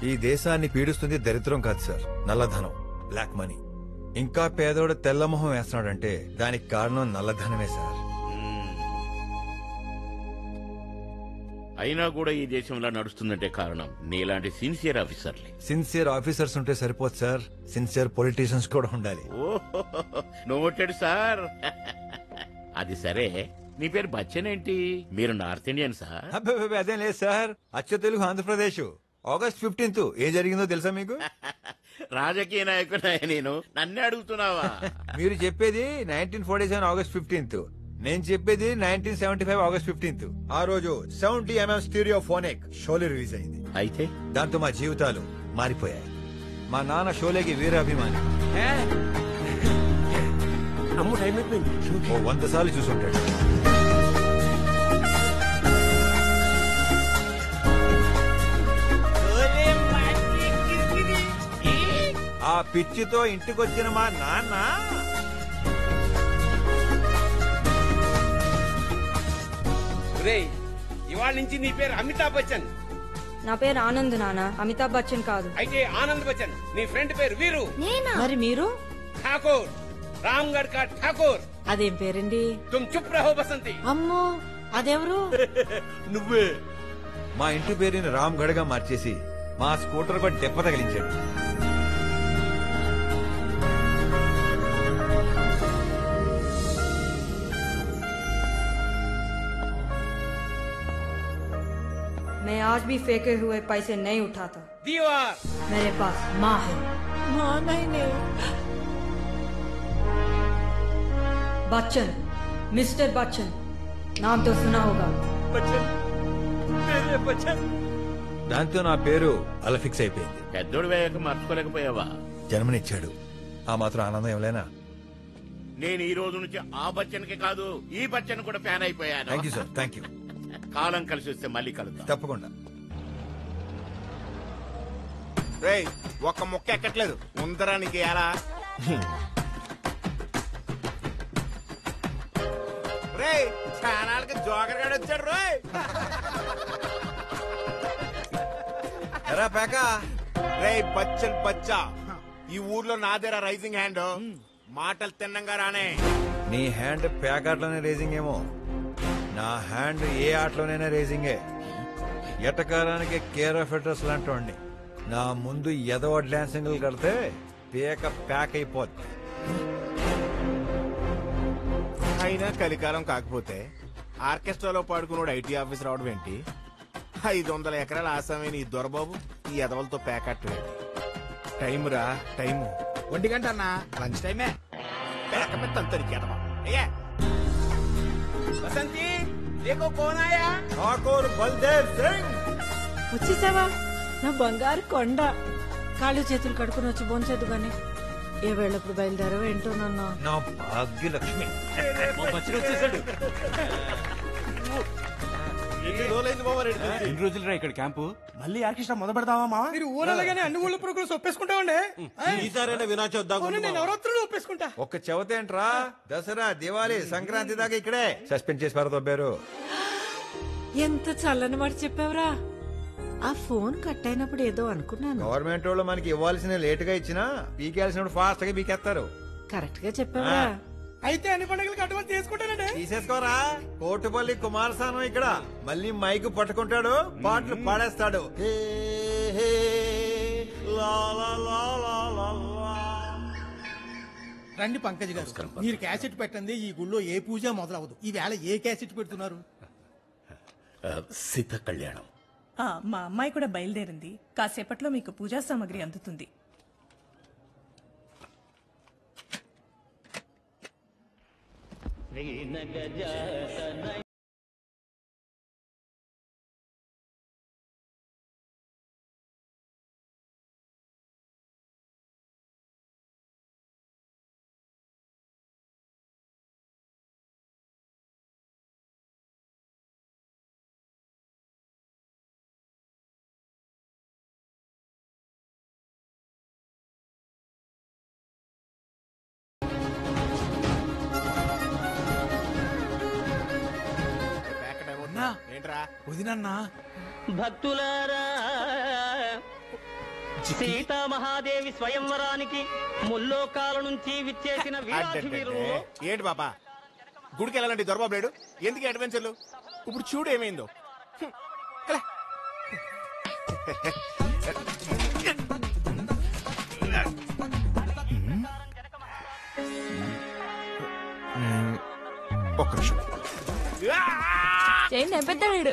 ఈ దేశాన్ని పీడిస్తుంది దరిద్రం కాదు సార్, నల్లధనం, బ్లాక్ మనీ. ఇంకా పేదోడు తెల్లమొహం వేస్తున్నాడంటే దానికి కారణం నల్లధనమే సార్. అయినా కూడా ఈ దేశంలో నడుస్తుందంటే కారణం నీలాంటి సిన్సియర్ ఆఫీసర్లే. సిన్సియర్ ఆఫీసర్స్ ఉంటే సరిపోదు సార్, సిన్సియర్ పొలిటీషియన్స్ కూడా ఉండాలి. Noted sir. అది సరే, నీ పేరు బచ్చన్ ఏంటి? మీరు నార్త్ ఇండియన్ సార్? అదేం లేదు సార్, అచ్చ తెలుగు ఆంధ్రప్రదేశ్. August 15th ఏం జరిగిందో తెలుసా మీకు? రాజకీయ నాయకుడా నేను? నన్నే అడుగుతున్నావా? మీరు చెప్పేది 1947 August 15th, నేను చెప్పేది 1975 August 15th. ఆ రోజు 70mm స్టీరియోఫోనిక్ షోలే రిలీజ్ అయింది. అయితే దాంతో మా జీవితాలు మారిపోయాయి. మా నాన్న షోలేకి వీరాభిమాని. అమ్ము టైం అయిపోయింది. 100 సార్లు చూసుంటాడు. ఆ పిచ్చితో ఇంటికొచ్చిన మా నాన్న ఇవాళ నుంచి నీ పేరు అమితాబ్ బచ్చన్. నా పేరు ఆనంద్ నాన్న, అమితాబ్ బచ్చన్ కాదు. అయితే ఆనంద్ బచ్చన్. నీ ఫ్రెండ్ పేరు వీరు. మరి మీరు? ఠాకూర్, రామ్గఢ్ కా ఠాకూర్. అదేం పేరండి? తుమ్ చుప్ రహో బసంతి. అమ్మో, అదెవరు? నువ్వే. మా ఇంటి పేరుని రామ్గఢ్ గా మార్చేసి మా స్కూటర్ కూడా దెబ్బ తగిలించాడు. मैं आज भी फेंके हुए पैसे नहीं उठाता. दीवार. मेरे पास माँ है. माँ नहीं. बच्चन, मिस्टर बच्चन, नाम तो सुना होगा. बच्चन, मेरे बच्चन. దాంతో నా పేరు అలా ఫిక్స్ అయిపోయింది. పెద్దోడు వేయక మర్చుకోలేకపోయావా? జన్మనిచ్చాడు, ఆ మాత్రం ఆనందం ఏమలేనా? నేను ఈ రోజు నుంచి ఆ బచ్చన్ కి కాదు, ఈ బచ్చన్ కూడా ఫ్యాన్ అయిపోయాను. Thank you sir, thank you. కాలం కలిసి వస్తే మళ్ళీ కలుద్దాం. తప్పకుండా. రేయ్, ఒక్క ముక్క ఎక్కట్లేదు. ముందరానికి ఎలా? రేయ్, ఛానల్కి జోకర్ గాడు వచ్చాడు. రోయ్ ఎరా పేక. రేయ్ బచ్చన్ బచ్చా, ఈ ఊర్లో నాదేరా రైజింగ్ హ్యాండ్. మాటలు తిన్నంగా రానే. నీ హ్యాండ్ పేకాట్లోనే రేసింగ్ ఏమో, నా హ్యాండ్ ఏ ఆటలోనైనా రేసింగే. ఎటకారానికి కేర్ ఆఫ్ అడ్రస్ లాంటి నా ముందు ఎదవ డాన్సింగ్లు కడితే పేక ప్యాక్ అయిపోద్ది. అయినా కలికాలం కాకపోతే ఆర్కెస్ట్రాలో పాడుకున్నాడు ఐటీ ఆఫీసర్ రావడం ఏంటి? 500 ఎకరాల ఆసామైన ఈ దొరబాబు ఈ ఎదవలతో ప్యాకెట్ ఏంటి? టైం రా, టైము 1 గంట అన్నా, లంచ్ టైమే. పేక మీద తంతరికి ఎదవ. అయ్యా బసంతి, దేకో కౌన్ ఆయా? ఠాకూర్ బల్దేవ్ సింగ్. వచ్చేసావా నా బంగారు కొండ? కాళ్ళు చేతులు కడుకుని వచ్చి బోన్సేద్దు గాని ఏ వేళప్పుడు బయలుదేరావో ఏంటో నాన్న. నా భాగ్యలక్ష్మి. వచ్చేసాడు. ఎన్ని రోజులు రా ఇక్కడ క్యాంపు? మళ్ళీ ఆర్కెస్ట్రా మొదలు పెడతావా మావా? మీరు ఊరగానే అన్ని ఊళ్ళో ప్రోగ్రామ్స్ ఒప్పేసుకుంటామండి. ఈసారైనా వినాచొద్దాం. నేను నవరాత్రులు ఒప్పేసుకుంటా. ఒక్క చవితేంట్రా, దసరా, దివాళీ, సంక్రాంతి దాకా ఇక్కడే సస్పెండ్ చేసి పారదొబ్బారు. ఎంత చల్లని మాట చెప్పావురా. ఆ ఫోన్ కట్ అయినప్పుడు ఏదో అనుకున్నాను. గవర్నమెంట్ వాళ్ళు మనకి ఇవ్వాల్సిన లేట్ గా ఇచ్చినా పీకేయాల్సినప్పుడు ఫాస్ట్ గా పీకేస్తారు. కరెక్ట్ గా చెప్పావురా. అయితే అన్ని పండుగలకి అడ్వాన్స్ తీసుకుంటానండి. తీసేసుకోరా. కోటుపల్లి కుమారస్వామి ఇక్కడ మళ్ళీ మైకు పట్టుకుంటాడు, పాటలు పాడేస్తాడు. రండి పంకజ్ గారు, మీరు క్యాసెట్ పెట్టండి. ఈ గుళ్ళో ఏ పూజ మొదలవదు. ఈ వేళ ఏ క్యాసెట్ పెడుతున్నారు? సీత కళ్యాణం. మా అమ్మాయి కూడా బయలుదేరింది. కాసేపట్లో మీకు పూజా సామాగ్రి అందుతుంది. ఏంట్రా వదినన్నా? భక్తులారా సీతామహాదేవి స్వయంవరానికి ముల్లోకాల నుంచి విచ్చేసిన వీరాధి వీరులు. ఏంటి పాపా గుడికి వెళ్ళాలంటే దొరబాబు లేడు, ఎందుకు అడ్వెంచర్లు? ఇప్పుడు చూడు ఏమైందో. ఒక్క నిమిషం. పెద్దాడు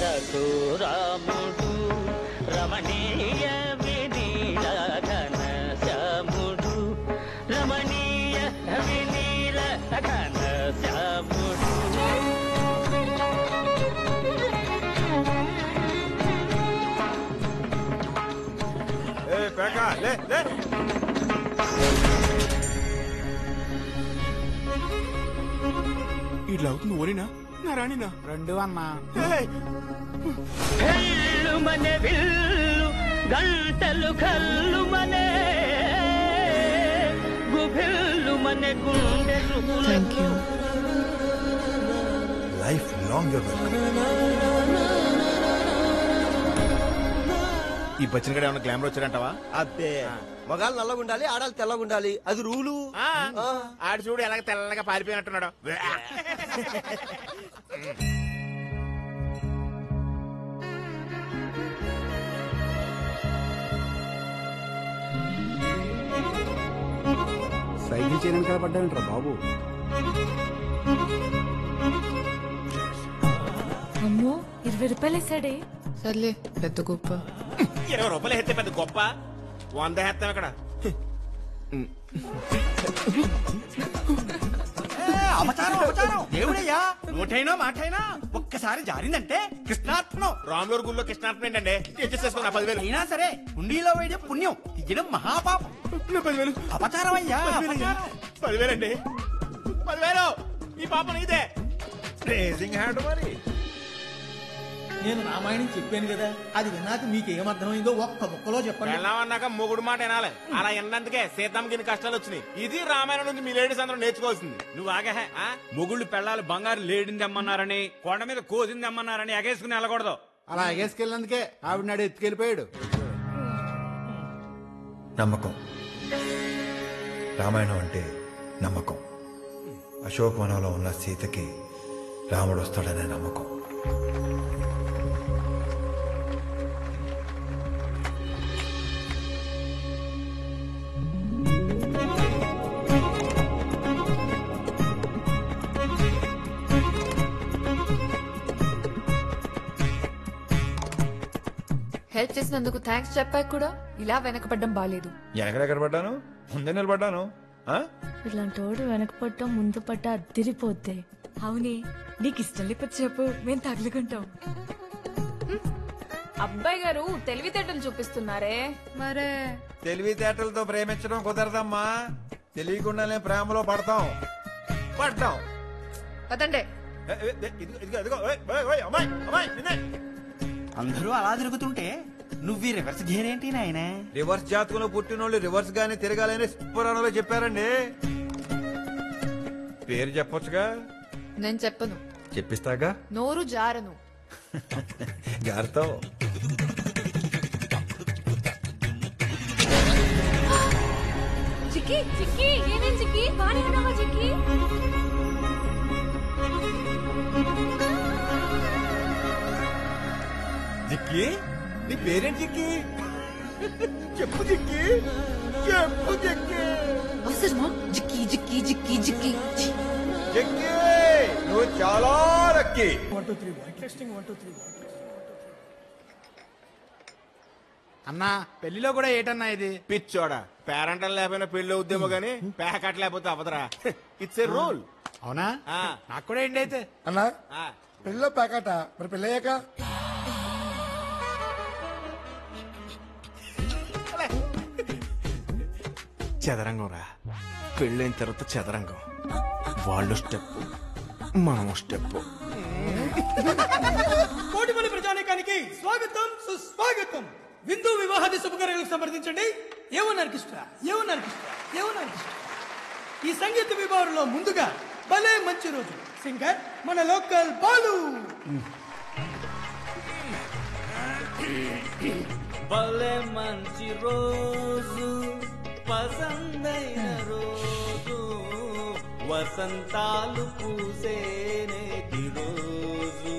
రఘురాముడు రమణీయ వినీల ఘన శ్యాముడు, రమణీయ వినీల ఘన శ్యాముడు. ఇట్లా అవుతుంది ఓరినా నా రాణినా? రెండు అన్నా. కళ్ళు మనే విల్లు గంటలు కళ్ళు మనే గుభిల్లు మనే గుండె లైఫ్ లాంగ్ ఈ బచ్చిన గడ ఏమన్నా గ్లామర్ వచ్చారంటావా? అబ్బే మగాళ్ళు నల్లగా ఉండాలి, ఆడాలి తెల్లగా ఉండాలి, అది రూలు. ఆడు చూడు ఎలాగ తెల్లగా పారిపోయినట్టున్నాడు. సైకిల్ చేయడానికి పడ్డానంటారా బాబు? అమ్మో 20 రూపాయలు ఇస్తాడే. సర్లే పెద్ద గొప్ప. 20 రూపాయలు ఎత్తే పెద్ద గొప్ప, 100 ఎత్తాం ఇక్కడ. అపచారం అపచారం. దేవుడయ్యా నోటైనా మాటైనా ఒక్కసారి జారిందంటే కృష్ణార్పణం. రాములూరు గుళ్ళో కృష్ణార్పణ ఏంటండి? తెచ్చేసుకోండి 10,000. అయినా సరే హుండీలో వేయడం పుణ్యం, ఇయ్యడం మహాపాపం. 10,000 అపచారం అయ్యా. 10,000 అండి. 10,000 ఈ పాప నీదే. రేజింగ్ హ్యాండ్ మరి. నేను రామాయణం చెప్పాను కదా, అది విన్నాక మీకు ఏమర్థమైందో ఒక్క ముక్కలో చెప్పండి. వెళ్ళామన్నాక మొగుడు మాట వినాలి. అలా విన్నందుకే సీతమ్మకి ఇన్ని కష్టాలు వచ్చినాయి. ఇది రామాయణం నుంచి మీ లేడీస్ అందరూ నేర్చుకోవాల్సింది. నువ్వు ఆగహే. మొగుళ్ళు పెళ్ళాలి బంగారు లేడింది అమ్మన్నారని, కొండ మీద కోసింది అమ్మన్నారని ఎగేసుకుని వెళ్ళకూడదు. అలా ఎగేసుకెళ్ళినందుకే ఆవిడ నాడు ఎత్తుకెళ్ళిపోయాడు. నమ్మకం. రామాయణం అంటే నమ్మకం. అశోకవనంలో ఉన్న సీతకి రాముడు వస్తాడనే నమ్మకం. హెల్ప్ చేసినందుకు థ్యాంక్స్ చెప్పాక కూడా ఇలా వెనకపడ్డం బాలేదు. ఎక్కడ పడ్డాను? ముందే నిలబడ్డాను. ఇట్లాంటి వాడు వెనకపడటం ముందు పడ్డ అద్దిరిపోద్ది. అవునే, నీకు ఇష్టం లేకపోతే చెప్పు, మేము తగులుకుంటాం. అబ్బాయి గారు తెలివితేటలు చూపిస్తున్నారే. మరే తెలివితేటలతో ప్రేమించడం కుదరదమ్మా. తెలియకుండానే ప్రేమలో పడతాం. పదండే. అందరూ అలా తిరుగుతుంటే నువ్వు రివర్స్ గేర్ ఏంటి నాయన? రివర్స్ జాతకంలో పుట్టినోళ్ళు రివర్స్ గానే తిరగాలని పురాణంలో చెప్పారండి. పేరు చెప్పొచ్చుగా. నేను చెప్పను. చెప్పిస్తాగా. నోరు జారను. జారుతావు. చిక్కి చిక్కి ఏమేం చిక్కి బానే ఉన్నావా చిక్కి? జిక్కి, నీ పేరేంటి జిక్కి? చెప్పు జిక్కి, చెప్పు జిక్కి. అవసరమా? జిక్కి జిక్కి జిక్కి జిక్కి. జిక్కి, నువ్వు చాలా లక్కీ. అన్నా పెళ్లిలో కూడా ఏటన్నా ఇది? పిచ్చోడా, పేరంటలు లేకపోయినా పెళ్లి అవుద్దేమో గానీ ప్యాకెట్ లేకపోతే అవదరా. It's a rule. అవునా? నాకు కూడా ఏంటి అయితే. అన్నా పెళ్ళిలో ప్యాకెట, మరి పెళ్ళయ్యాక? చదరంగం రా. పెళ్ళైన తర్వాత చదరంగం. వాళ్ళు స్టెప్, మనం స్టెప్. కోటిపల్లి ప్రజానీకానికి స్వాగతం సుస్వాగతం. విందు వివాహాది శుభకార్యాలకు సంప్రదించండి. ఏమన్నారు కృష్ణ? ఈ సంగీత విభాగంలో ముందుగా భలే మంచి రోజు సింగర్ మన లోకల్ బాలు. భలే మంచి రోజు పసందైన రోజు వసంతాలు పూసే నేటి రోజు